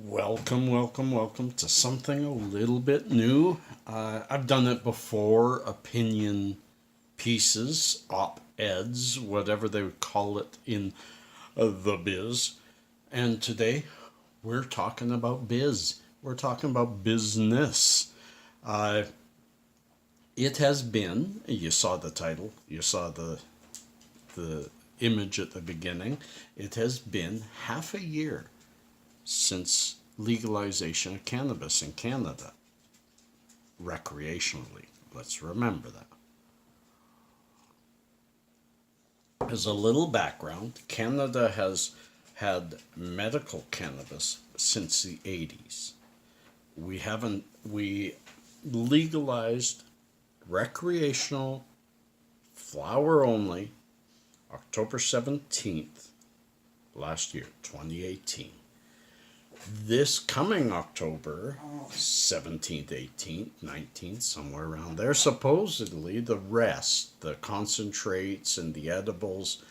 Welcome to something a little bit new. I've done it before, opinion pieces, op-eds, whatever they would call it in the biz. And today we're talking about biz. We're talking about business. It has been, you saw the title, you saw the image at the beginning. It has been half a year since legalization of cannabis in Canada, recreationally. Let's remember that. As a little background, Canada has had medical cannabis since the 80s. We legalized recreational flower only October 17th last year, 2018. This coming October 17th, 18th, 19th, somewhere around there, supposedly the rest, the concentrates and the edibles,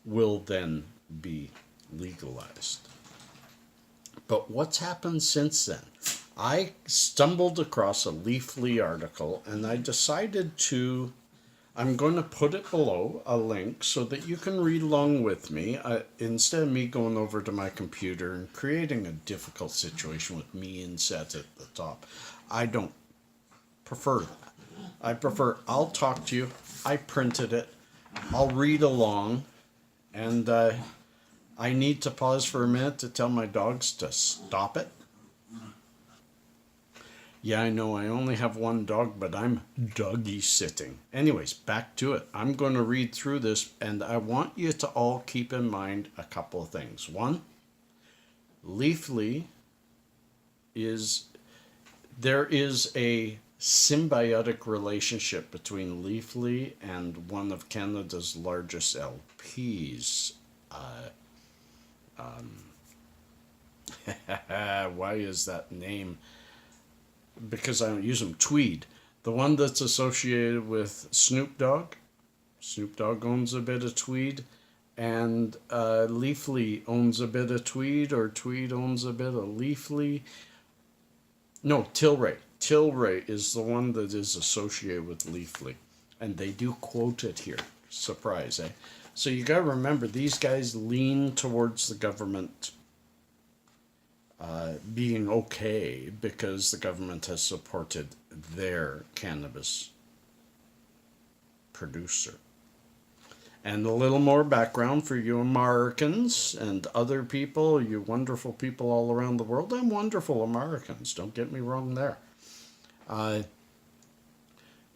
will then be legalized. But what's happened since then? I stumbled across a Leafly article and I decided I'm going to put it below, a link, so that you can read along with me. Instead of me going over to my computer and creating a difficult situation with me and Seth at the top. I don't prefer that. I'll talk to you. I printed it. I'll read along. And I need to pause for a minute to tell my dogs to stop it. Yeah, I know I only have one dog, but I'm doggy sitting. Anyways, back to it. I'm going to read through this, and I want you to all keep in mind a couple of things. One, Leafly there is a symbiotic relationship between Leafly and one of Canada's largest LPs. Why is that name? Because I don't use them, Tweed. The one that's associated with Snoop Dogg. Snoop Dogg owns a bit of Tweed. And Leafly owns a bit of Tweed, or Tweed owns a bit of Leafly. No, Tilray. Tilray is the one that is associated with Leafly. And they do quote it here. Surprise, eh? So you got to remember, these guys lean towards the government being okay because the government has supported their cannabis producer. And a little more background for you Americans and other people, you wonderful people all around the world. I'm wonderful Americans, don't get me wrong there.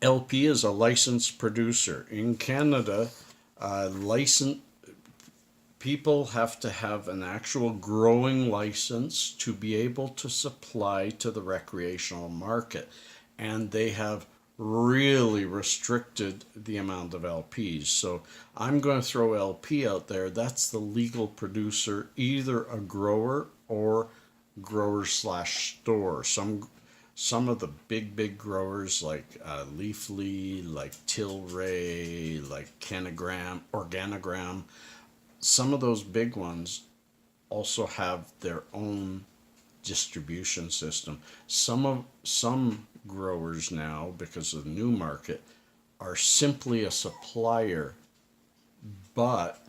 LP is a licensed producer. In Canada, people have to have an actual growing license to be able to supply to the recreational market. And they have really restricted the amount of LPs. So I'm going to throw LP out there. That's the legal producer, either a grower or grower/store. Some of the big growers like Leafly, like Tilray, like Organogram, some of those big ones also have their own distribution system. Some growers now, because of the new market, are simply a supplier, but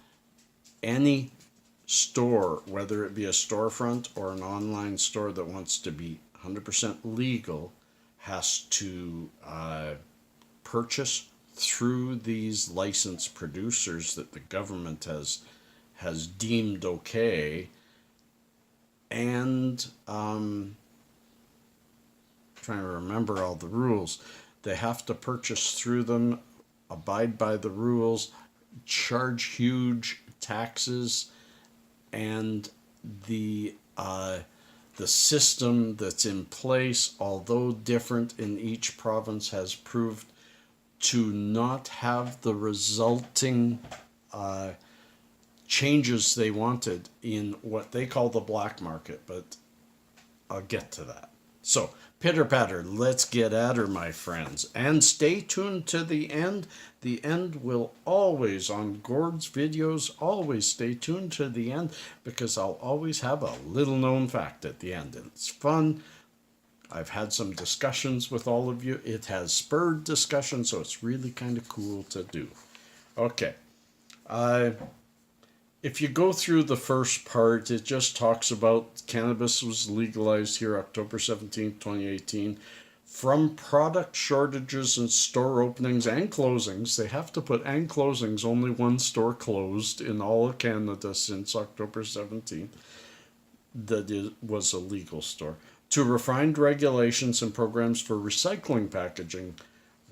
any store, whether it be a storefront or an online store that wants to be 100% legal, has to purchase through these licensed producers that the government has deemed okay, and trying to remember all the rules. They have to purchase through them, abide by the rules, charge huge taxes, and the system that's in place, although different in each province, has proved to not have the resulting changes they wanted in what they call the black market, but I'll get to that. So, pitter patter, let's get at her, my friends. And stay tuned to the end. The end will always, on Gord's videos, always stay tuned to the end because I'll always have a little known fact at the end. And it's fun. I've had some discussions with all of you. It has spurred discussion, so it's really kind of cool to do. Okay. If you go through the first part, it just talks about cannabis was legalized here October 17th, 2018. From product shortages and store openings and closings, they have to put and closings, only one store closed in all of Canada since October 17th. That it was a legal store. To refined regulations and programs for recycling packaging,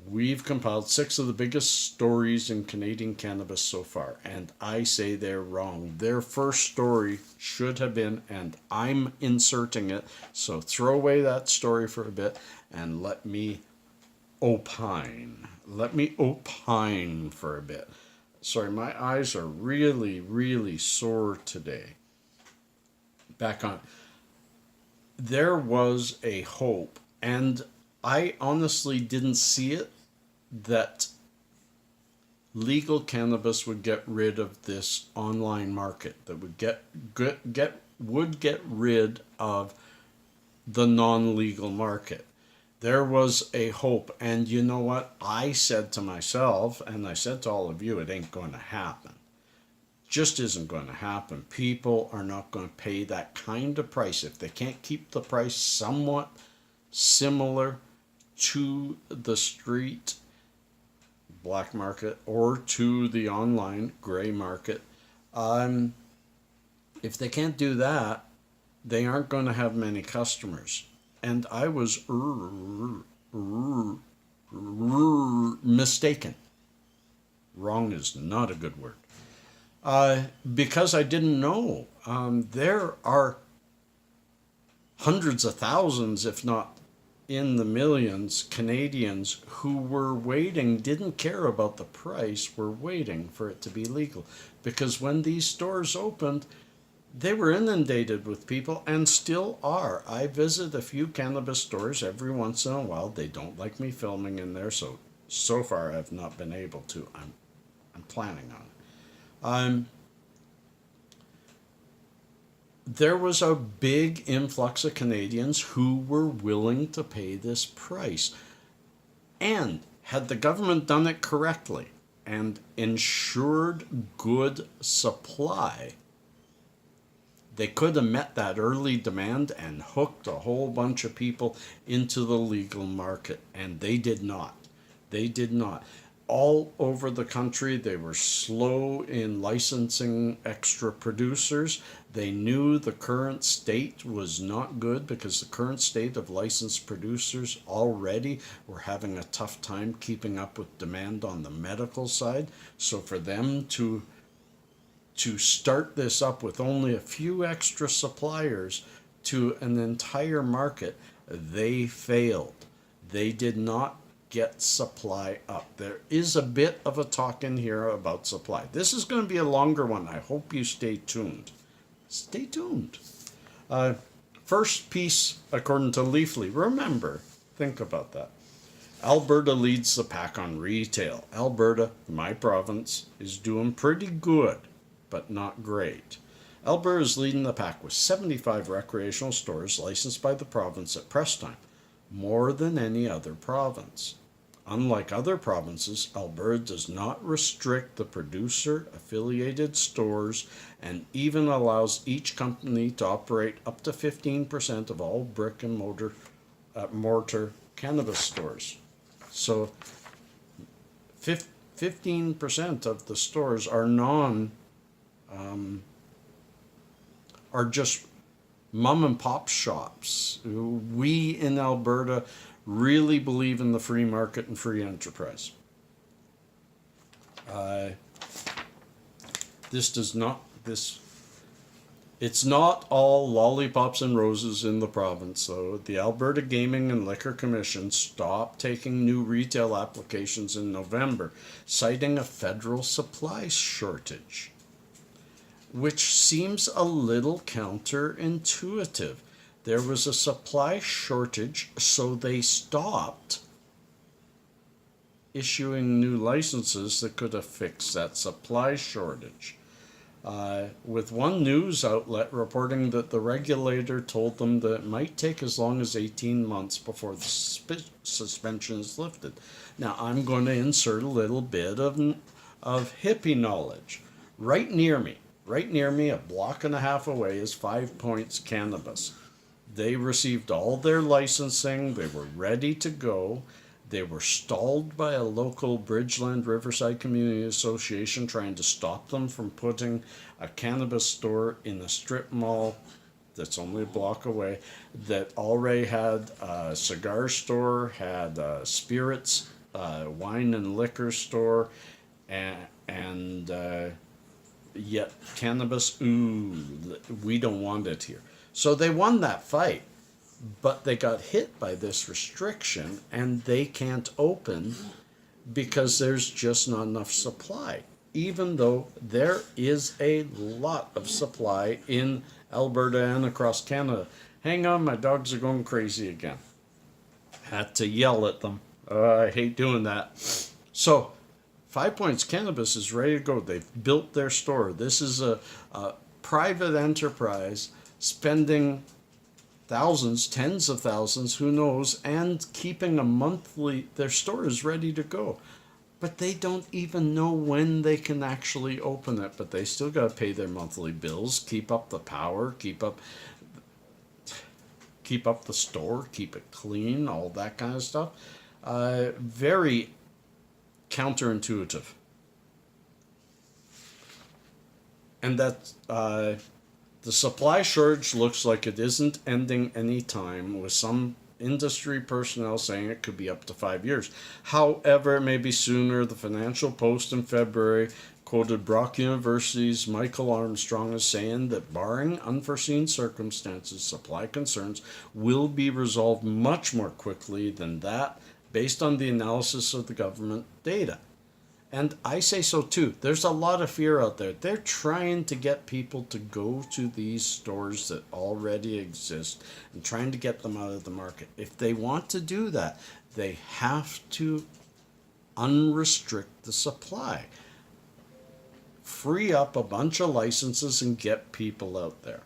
we've compiled 6 of the biggest stories in Canadian cannabis so far, and I say they're wrong. Their first story should have been, and I'm inserting it, so throw away that story for a bit and let me opine. Let me opine for a bit. Sorry, my eyes are really, really sore today. Back on. There was a hope, and I honestly didn't see it, that legal cannabis would get rid of this online market, that would get rid of the non-legal market. There was a hope, and you know what? I said to myself, and I said to all of you, it ain't going to happen. Just isn't going to happen. People are not going to pay that kind of price if they can't keep the price somewhat similar to the street black market or to the online gray market. If they can't do that, they aren't going to have many customers. And I was mistaken. Wrong is not a good word. Because I didn't know. There are hundreds of thousands, if not in the millions, Canadians who were waiting, didn't care about the price, were waiting for it to be legal. Because when these stores opened, they were inundated with people and still are. I visit a few cannabis stores every once in a while. They don't like me filming in there, so far I've not been able to. I'm planning on it. There was a big influx of Canadians who were willing to pay this price. And had the government done it correctly and ensured good supply, they could have met that early demand and hooked a whole bunch of people into the legal market. And they did not. They did not. All over the country, they were slow in licensing extra producers. They knew the current state was not good because the current state of licensed producers already were having a tough time keeping up with demand on the medical side. So for them to start this up with only a few extra suppliers to an entire market, they failed. They did not get supply up. There is a bit of a talk in here about supply. This is going to be a longer one. I hope you stay tuned. Stay tuned. First piece, according to Leafly. Remember, think about that. Alberta leads the pack on retail. Alberta, my province, is doing pretty good, but not great. Alberta is leading the pack with 75 recreational stores licensed by the province at press time, more than any other province. Unlike other provinces, Alberta does not restrict the producer-affiliated stores and even allows each company to operate up to 15% of all brick and mortar cannabis stores. So 15% of the stores are are just mom and pop shops. We in Alberta really believe in the free market and free enterprise. It's not all lollipops and roses in the province, though. The Alberta Gaming and Liquor Commission stopped taking new retail applications in November, citing a federal supply shortage, which seems a little counterintuitive. There was a supply shortage, so they stopped issuing new licenses that could have fixed that supply shortage. With one news outlet reporting that the regulator told them that it might take as long as 18 months before the suspension is lifted. Now, I'm going to insert a little bit of hippie knowledge. Right near me, a block and a half away, is 5 Points Cannabis. They received all their licensing. They were ready to go. They were stalled by a local Bridgeland Riverside Community Association trying to stop them from putting a cannabis store in a strip mall that's only a block away, that already had a cigar store, had a spirits, wine and liquor store, and yet cannabis, we don't want it here. So they won that fight. But they got hit by this restriction, and they can't open because there's just not enough supply, even though there is a lot of supply in Alberta and across Canada. Hang on, my dogs are going crazy again. Had to yell at them. I hate doing that. So 5 Points Cannabis is ready to go. They've built their store. This is a private enterprise spending thousands, tens of thousands, who knows, and keeping their store is ready to go. But they don't even know when they can actually open it, but they still got to pay their monthly bills, keep up the power, keep up the store, keep it clean, all that kind of stuff. Very counterintuitive. And that's the supply shortage looks like it isn't ending any time, with some industry personnel saying it could be up to 5 years. However, it may be sooner. The Financial Post in February quoted Brock University's Michael Armstrong as saying that barring unforeseen circumstances, supply concerns will be resolved much more quickly than that based on the analysis of the government data. And I say so too. There's a lot of fear out there. They're trying to get people to go to these stores that already exist and trying to get them out of the market. If they want to do that, they have to unrestrict the supply. Free up a bunch of licenses and get people out there.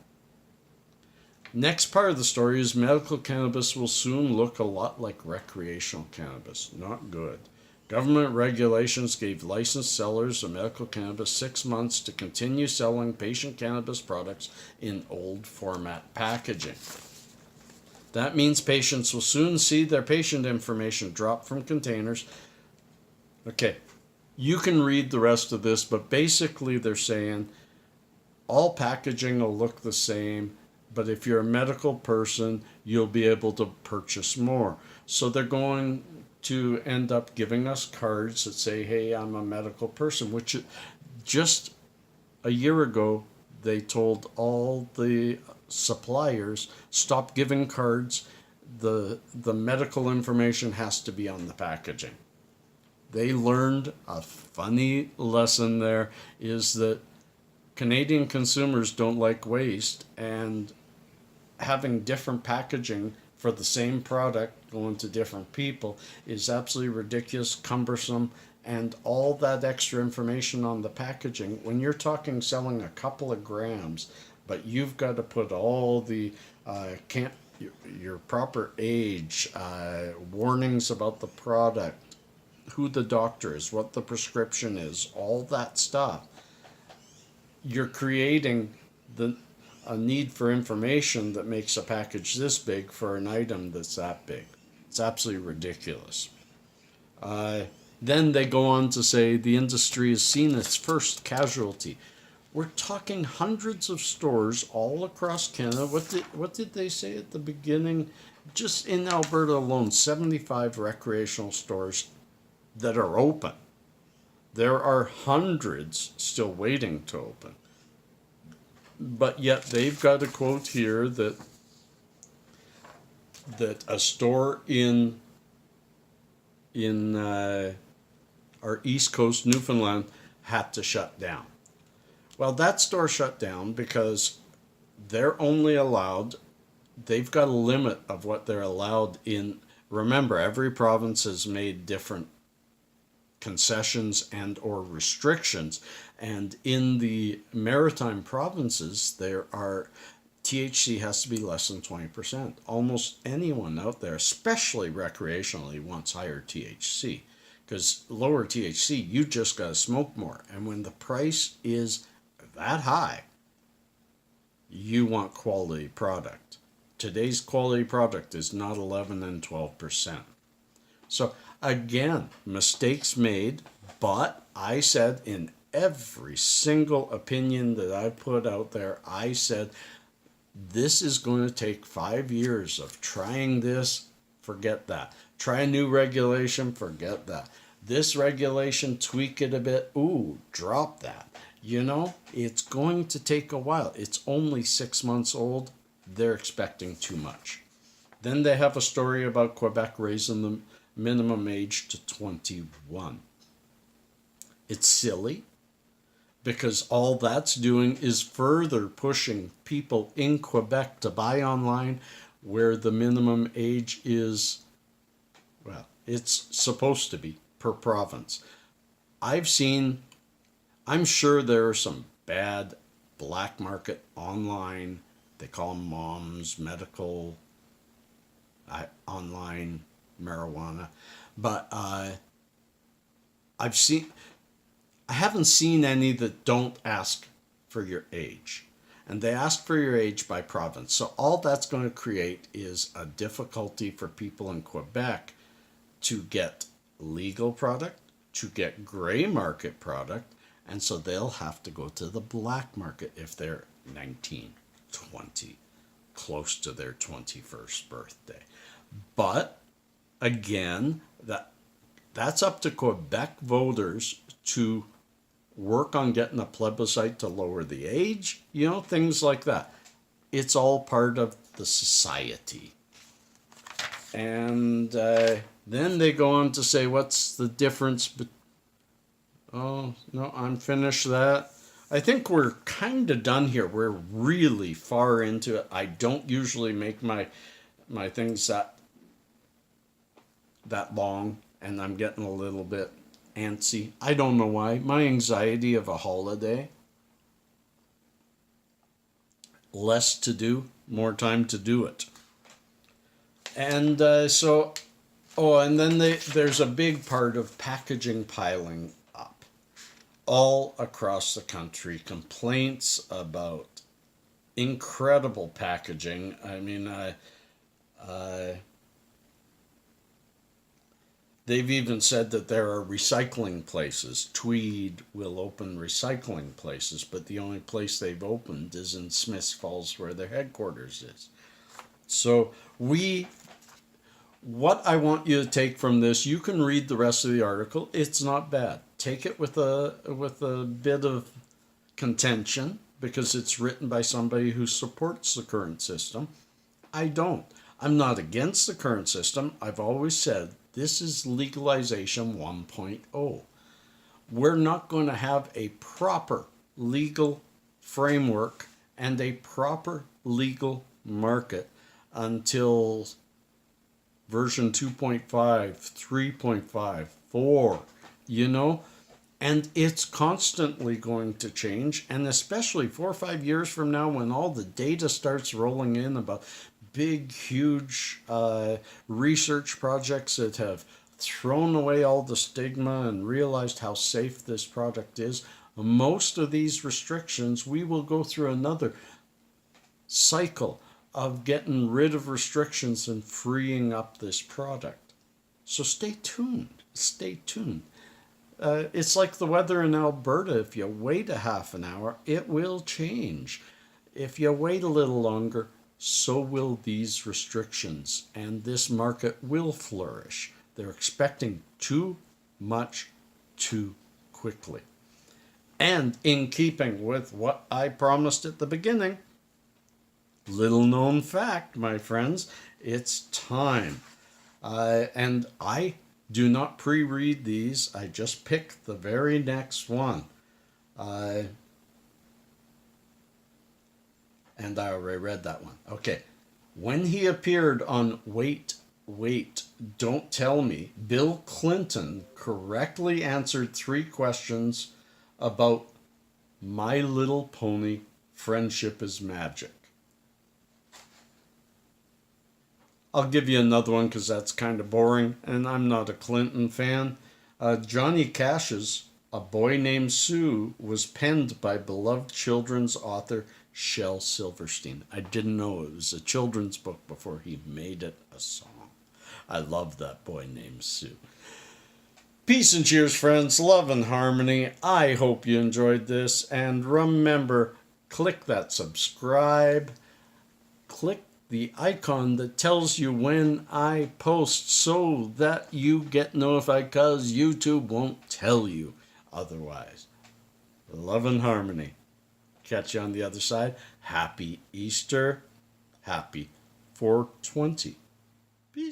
Next part of the story is medical cannabis will soon look a lot like recreational cannabis. Not good. Government regulations gave licensed sellers of medical cannabis 6 months to continue selling patient cannabis products in old format packaging. That means patients will soon see their patient information drop from containers. Okay, you can read the rest of this, but basically they're saying all packaging will look the same, but if you're a medical person, you'll be able to purchase more. So they're going to end up giving us cards that say, hey, I'm a medical person, which just a year ago, they told all the suppliers, stop giving cards. The medical information has to be on the packaging. They learned a funny lesson there, is that Canadian consumers don't like waste, and having different packaging for the same product going to different people is absolutely ridiculous, cumbersome, and all that extra information on the packaging, when you're talking selling a couple of grams, but you've got to put all the your proper age, warnings about the product, who the doctor is, what the prescription is, all that stuff, you're creating a need for information that makes a package this big for an item that's that big. It's absolutely ridiculous. Then they go on to say the industry has seen its first casualty. We're talking hundreds of stores all across Canada. What did they say at the beginning? Just in Alberta alone, 75 recreational stores that are open. There are hundreds still waiting to open. But yet they've got a quote here that a store in our East Coast, Newfoundland, had to shut down. Well, that store shut down because they're only allowed they've got a limit of what they're allowed in. Remember, every province has made different concessions and or restrictions, and in the maritime provinces there are THC has to be less than 20%. Almost anyone out there, especially recreationally, wants higher THC, because lower THC, you just got to smoke more, and when the price is that high, you want quality product. Today's quality product is not 11 and 12%. So again, mistakes made, but I said in every single opinion that I put out there, I said, this is going to take 5 years of trying this, forget that. Try a new regulation, forget that. This regulation, tweak it a bit, ooh, drop that. You know, it's going to take a while. It's only 6 months old. They're expecting too much. Then they have a story about Quebec raising the minimum age to 21. It's silly, because all that's doing is further pushing people in Quebec to buy online, where the minimum age is, well, it's supposed to be per province. I'm sure there are some bad black market online, they call them moms, medical, online marijuana, but I haven't seen any that don't ask for your age, and they ask for your age by province. So all that's going to create is a difficulty for people in Quebec to get legal product, to get gray market product, and so they'll have to go to the black market if they're 19, 20, close to their 21st birthday. But again, that's up to Quebec voters to work on getting a plebiscite to lower the age, you know, things like that. It's all part of the society. And then they go on to say, what's the difference? Oh, no, I'm finished that. I think we're kind of done here. We're really far into it. I don't usually make my things that long, and I'm getting a little bit antsy. I don't know why. My anxiety of a holiday. Less to do, more time to do it. And and then there's a big part of packaging piling up all across the country. Complaints about incredible packaging. I mean, they've even said that there are recycling places. Tweed will open recycling places, but the only place they've opened is in Smiths Falls, where their headquarters is. So what I want you to take from this, you can read the rest of the article. It's not bad. Take it with a bit of contention, because it's written by somebody who supports the current system. I don't. I'm not against the current system. I've always said this is legalization 1.0. We're not going to have a proper legal framework and a proper legal market until version 2.5, 3.5, 4, you know? And it's constantly going to change, and especially 4 or 5 years from now, when all the data starts rolling in about big, huge research projects that have thrown away all the stigma and realized how safe this product is, most of these restrictions, we will go through another cycle of getting rid of restrictions and freeing up this product. So stay tuned. Stay tuned. It's like the weather in Alberta. If you wait a half an hour, it will change. If you wait a little longer, so will these restrictions, and this market will flourish. They're expecting too much too quickly. And in keeping with what I promised at the beginning, little known fact, my friends, it's time. And I do not pre-read these. I just pick the very next one. And I already read that one. Okay. When he appeared on Wait, Wait, Don't Tell Me, Bill Clinton correctly answered 3 questions about My Little Pony, Friendship is Magic. I'll give you another one because that's kind of boring, and I'm not a Clinton fan. Johnny Cash's A Boy Named Sue was penned by beloved children's author Shel Silverstein. I didn't know it was a children's book before he made it a song. I love that Boy Named Sue. Peace and cheers, friends. Love and harmony. I hope you enjoyed this. And remember, click that subscribe. Click the icon that tells you when I post so that you get notified, because YouTube won't tell you otherwise. Love and harmony. Catch you on the other side. Happy Easter. Happy 420. Peace.